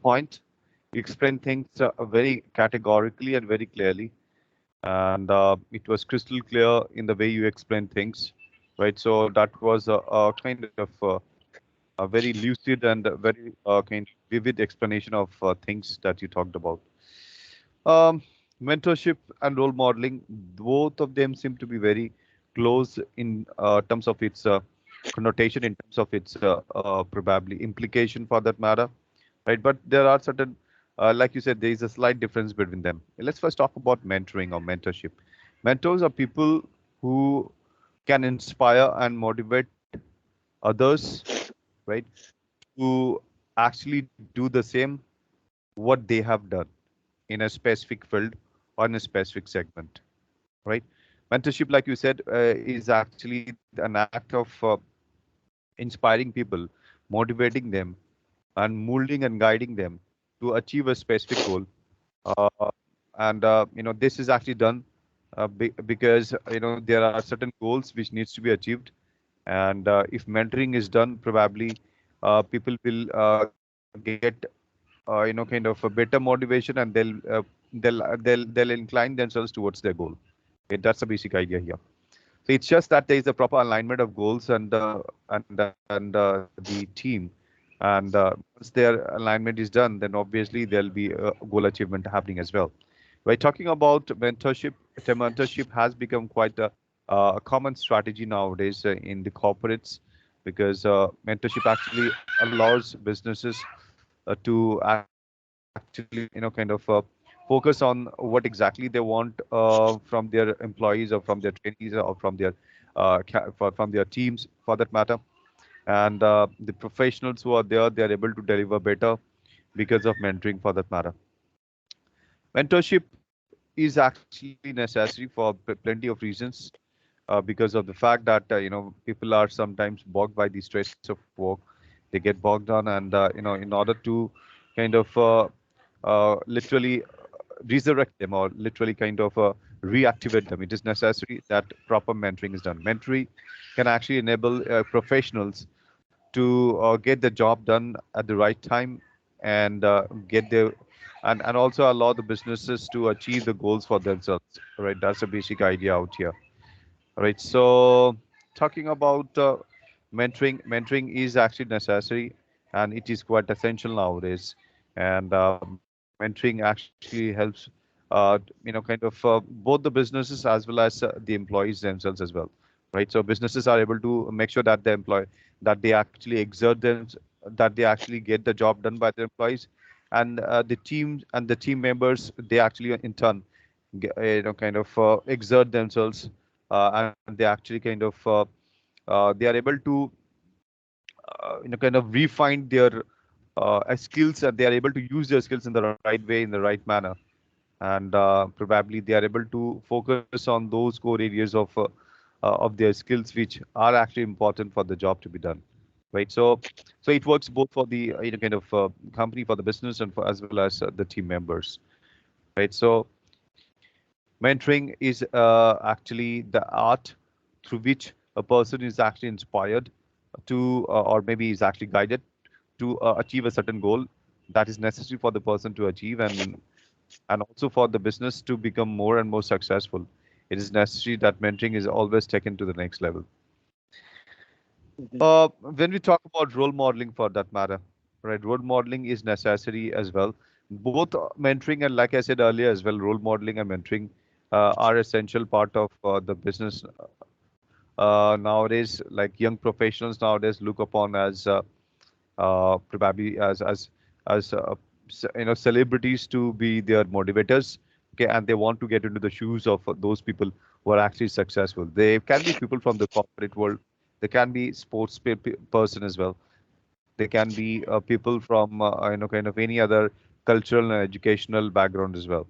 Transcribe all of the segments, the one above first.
point. You explained things very categorically and very clearly, and it was crystal clear in the way you explained things, right? So that was a kind of a very lucid and a very kind of vivid explanation of things that you talked about. Um, Mentorship and role modeling, both of them seem to be very close in terms of its connotation, in terms of its probably implication for that matter, right? But there are certain, like you said, there is a slight difference between them. Let's first talk about mentoring or mentorship. Mentors are people who can inspire and motivate others, right, to actually do the same what they have done in a specific field or in a specific segment, right? Mentorship, like you said, is actually an act of inspiring people, motivating them, and molding and guiding them to achieve a specific goal. Uh, and this is actually done because there are certain goals which needs to be achieved. And if mentoring is done, probably people will get kind of a better motivation, and they'll incline themselves towards their goal. Okay, that's the basic idea here. So it's just that there is a proper alignment of goals and the team, and once their alignment is done, then obviously there'll be a goal achievement happening as well. Right, talking about mentorship, the mentorship has become quite a common strategy nowadays in the corporates, because mentorship actually allows businesses to actually kind of focus on what exactly they want from their employees or from their trainees or from their from their teams for that matter. And the professionals who are there, they are able to deliver better because of mentoring for that matter. Mentorship is actually necessary for plenty of reasons, because of the fact that people are sometimes bogged by the stress of work. They get bogged down, and in order to kind of literally resurrect them, or literally kind of reactivate them, it is necessary that proper mentoring is done. Mentoring can actually enable professionals to get the job done at the right time, and get their and also allow the businesses to achieve the goals for themselves. Right, that's a basic idea out here. Right. So talking about mentoring is actually necessary, and it is quite essential nowadays. And mentoring actually helps, kind of both the businesses as well as the employees themselves as well. Right. So businesses are able to make sure that that they actually exert them, that they actually get the job done by their employees, and the team and the team members, they actually in turn kind of exert themselves, and they actually kind of they are able to kind of refine their skills, and they are able to use their skills in the right way, in the right manner. And probably they are able to focus on those core areas of their skills which are actually important for the job to be done, right? So it works both for the kind of company, for the business, and for as well as the team members, right? So mentoring is actually the art through which a person is actually inspired to, or maybe is actually guided to achieve a certain goal that is necessary for the person to achieve, and also for the business to become more and more successful. It is necessary that mentoring is always taken to the next level. Mhm. When we talk about role modeling for that matter, right, role modeling is necessary as well. Both mentoring and, like I said earlier as well, role modeling and mentoring are essential part of the business nowadays. Like young professionals nowadays look upon as probably as celebrities to be their motivators. Okay, and they want to get into the shoes of those people who are actually successful. They can be people from the corporate world. They can be sports person as well. They can be people from kind of any other cultural and educational background as well.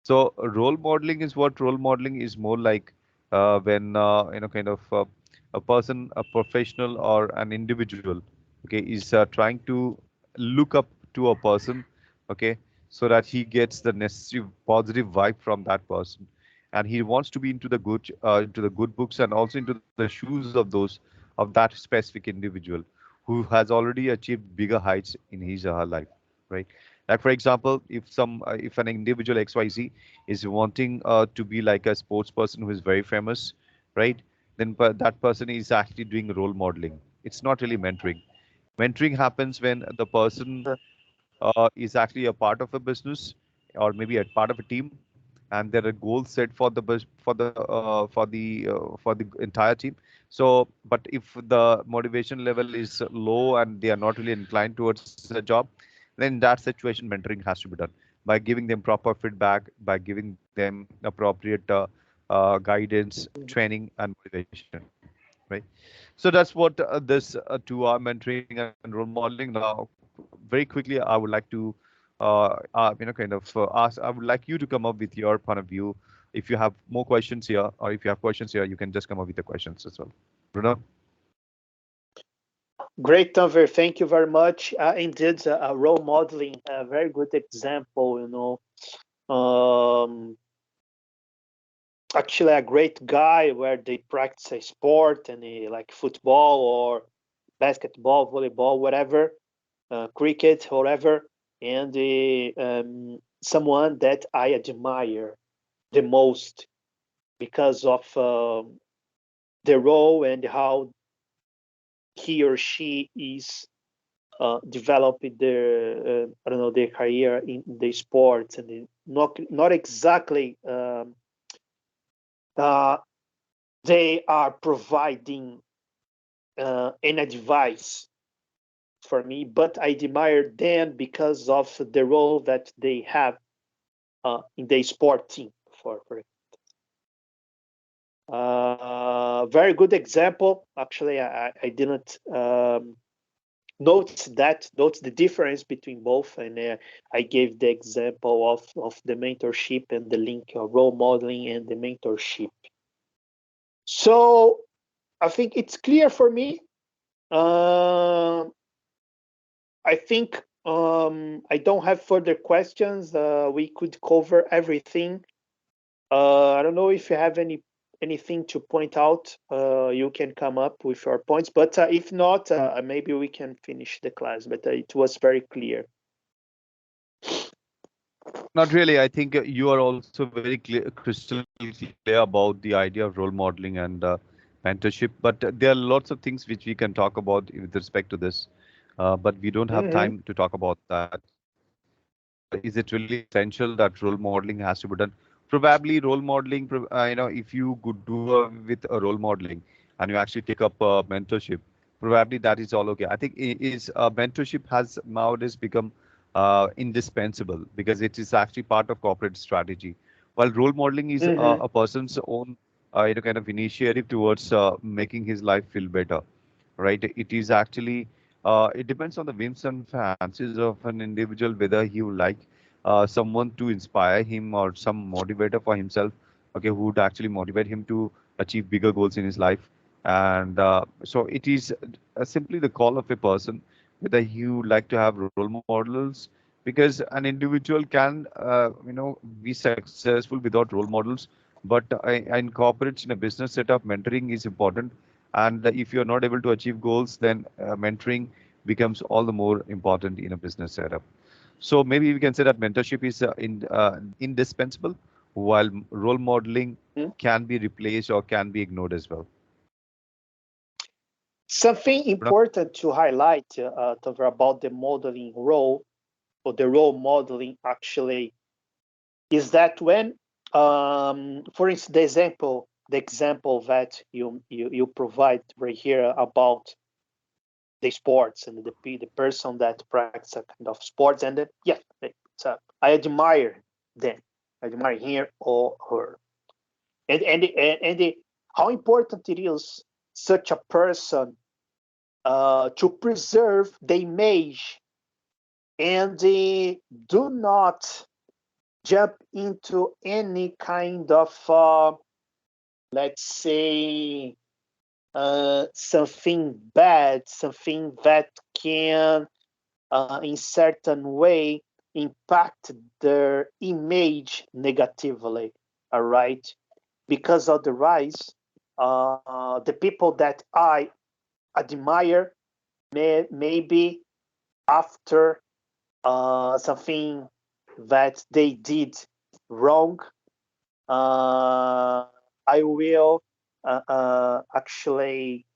So role modeling is what role modeling is more like, when kind of a person, a professional or an individual, okay, is trying to look up to a person, okay, so that he gets the necessary positive vibe from that person, and he wants to be into the good books, and also into the shoes of that specific individual who has already achieved bigger heights in his or her life. right? Like for example, if an individual XYZ is wanting to be like a sports person who is very famous, right? Then that person is actually doing role modeling. It's not really mentoring. Mentoring happens when the person is actually a part of a business or maybe a part of a team, and there are goals set for the for the entire team. So, but if the motivation level is low and they are not really inclined towards the job, then in that situation, mentoring has to be done by giving them proper feedback, by giving them appropriate guidance, training, and motivation. Right. So that's what this two are mentoring and role modeling. Now, very quickly, I would like to, kind of ask. I would like you to come up with your point of view. If you have more questions here, or if you have questions here, you can just come up with the questions as well. Bruno? Great, Tanver. Thank you very much. Indeed, role modeling, a very good example. Actually, a great guy where they practice a sport and like football or basketball, volleyball, whatever, cricket, whatever, and someone that I admire the most because of the role and how he or she is developing their I don't know, their career in the sports, and not exactly uh, they are providing an advice for me, but I admire them because of the role that they have in the sport team. For very good example. Actually, I didn't note the difference between both, and I gave the example of the mentorship and the link of role modeling and the mentorship. So I think it's clear for me. Uh, I think I don't have further questions. We could cover everything. I don't know if you have anything to point out. You can come up with your points, but if not, maybe we can finish the class. But it was very clear. Not really. I think you are also very clear, crystal clear about the idea of role modeling and mentorship. But there are lots of things which we can talk about with respect to this. But we don't have time Hmm. to talk about that. Is it really essential that role modeling has to be done? Probably role modeling, if you could do with a role modeling and you actually take up mentorship, probably that is all okay. I think is mentorship has nowadays become indispensable because it is actually part of corporate strategy. While role modeling is Hmm. a person's own, kind of initiative towards making his life feel better, right? It is actually it depends on the whims and fancies of an individual whether he would like someone to inspire him or some motivator for himself, okay, who would actually motivate him to achieve bigger goals in his life. And so it is simply the call of a person whether he would like to have role models, because an individual can be successful without role models. But in corporates, in a business setup, mentoring is important. And if you're not able to achieve goals, then mentoring becomes all the more important in a business setup. So maybe we can say that mentorship is indispensable, while role modeling can be replaced or can be ignored as well. Something Pranam? important to highlight, Taver, about the modeling role or the role modeling actually is that when, for instance, the example that you provide right here about the sports and the person that practices a kind of sports, and then yeah, I admire them, I admire him or her, and how important it is such a person to preserve the image and do not jump into any kind of let's say something bad, something that can in certain way impact their image negatively. All right, because otherwise the people that I admire maybe after something that they did wrong, I will actually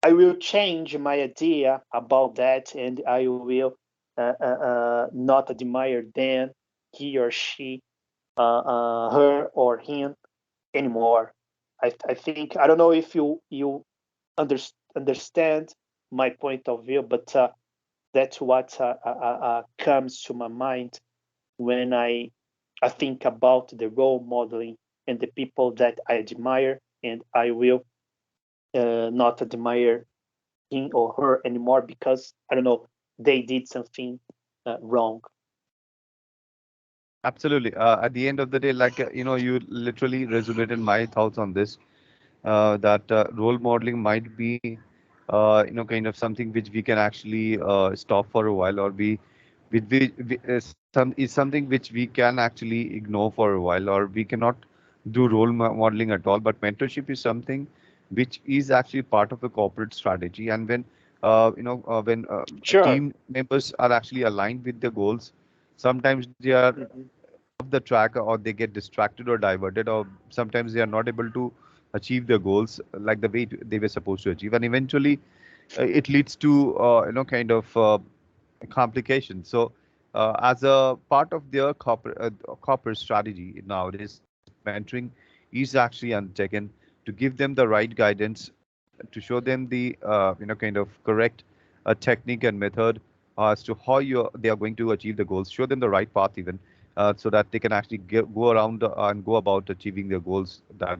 I will change my idea about that, and I will not admire them, he or she, her or him anymore. I think I don't know if you under, understand my point of view, but that's what comes to my mind when I think about the role modeling and the people that I admire, and I will not admire him or her anymore because I don't know they did something wrong. Absolutely. At the end of the day, like you literally resonated my thoughts on this. That role modeling might be, kind of something which we can actually stop for a while, or is something which we can actually ignore for a while, or we cannot do modeling at all. But mentorship is something which is actually part of a corporate strategy, and when Sure. team members are actually aligned with the goals, sometimes they are Hmm. off the track, or they get distracted or diverted, or sometimes they are not able to achieve their goals like the way they were supposed to achieve, and eventually it leads to kind of complications. So as a part of their corporate strategy nowadays, mentoring is actually undertaken to give them the right guidance, to show them the kind of correct technique and method as to how they are going to achieve the goals, show them the right path even, so that they can actually go around and go about achieving their goals that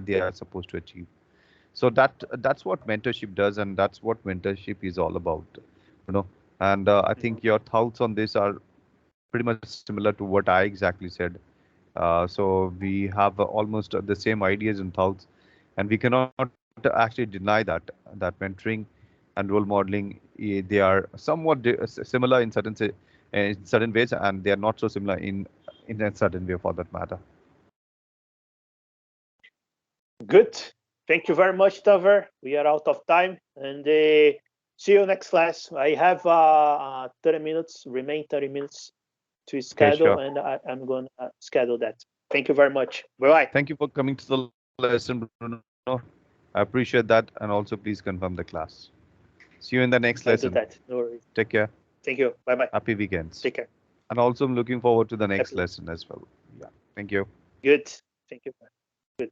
they are supposed to achieve. So that's what mentorship does, and that's what mentorship is all about, you know. And I think your thoughts on this are pretty much similar to what I exactly said. So we have almost the same ideas and thoughts, and we cannot actually deny that mentoring and role modeling, they are somewhat similar in in certain ways, and they are not so similar in a certain way for that matter. Good. Thank you very much, Tover. We are out of time, and see you next class. I have 30 minutes, remain 30 minutes to Okay, schedule, sure. and I'm going to schedule that. Thank you very much. Bye bye. Thank you for coming to the lesson, Bruno. I appreciate that, and also please confirm the class. See you in the next lesson. I'll do that. Take No care. worries. Thank you. Bye bye. Happy weekends. Take care. And also, I'm looking forward to the next Happy. lesson as well. Yeah. Thank you. Good. Thank you. Good.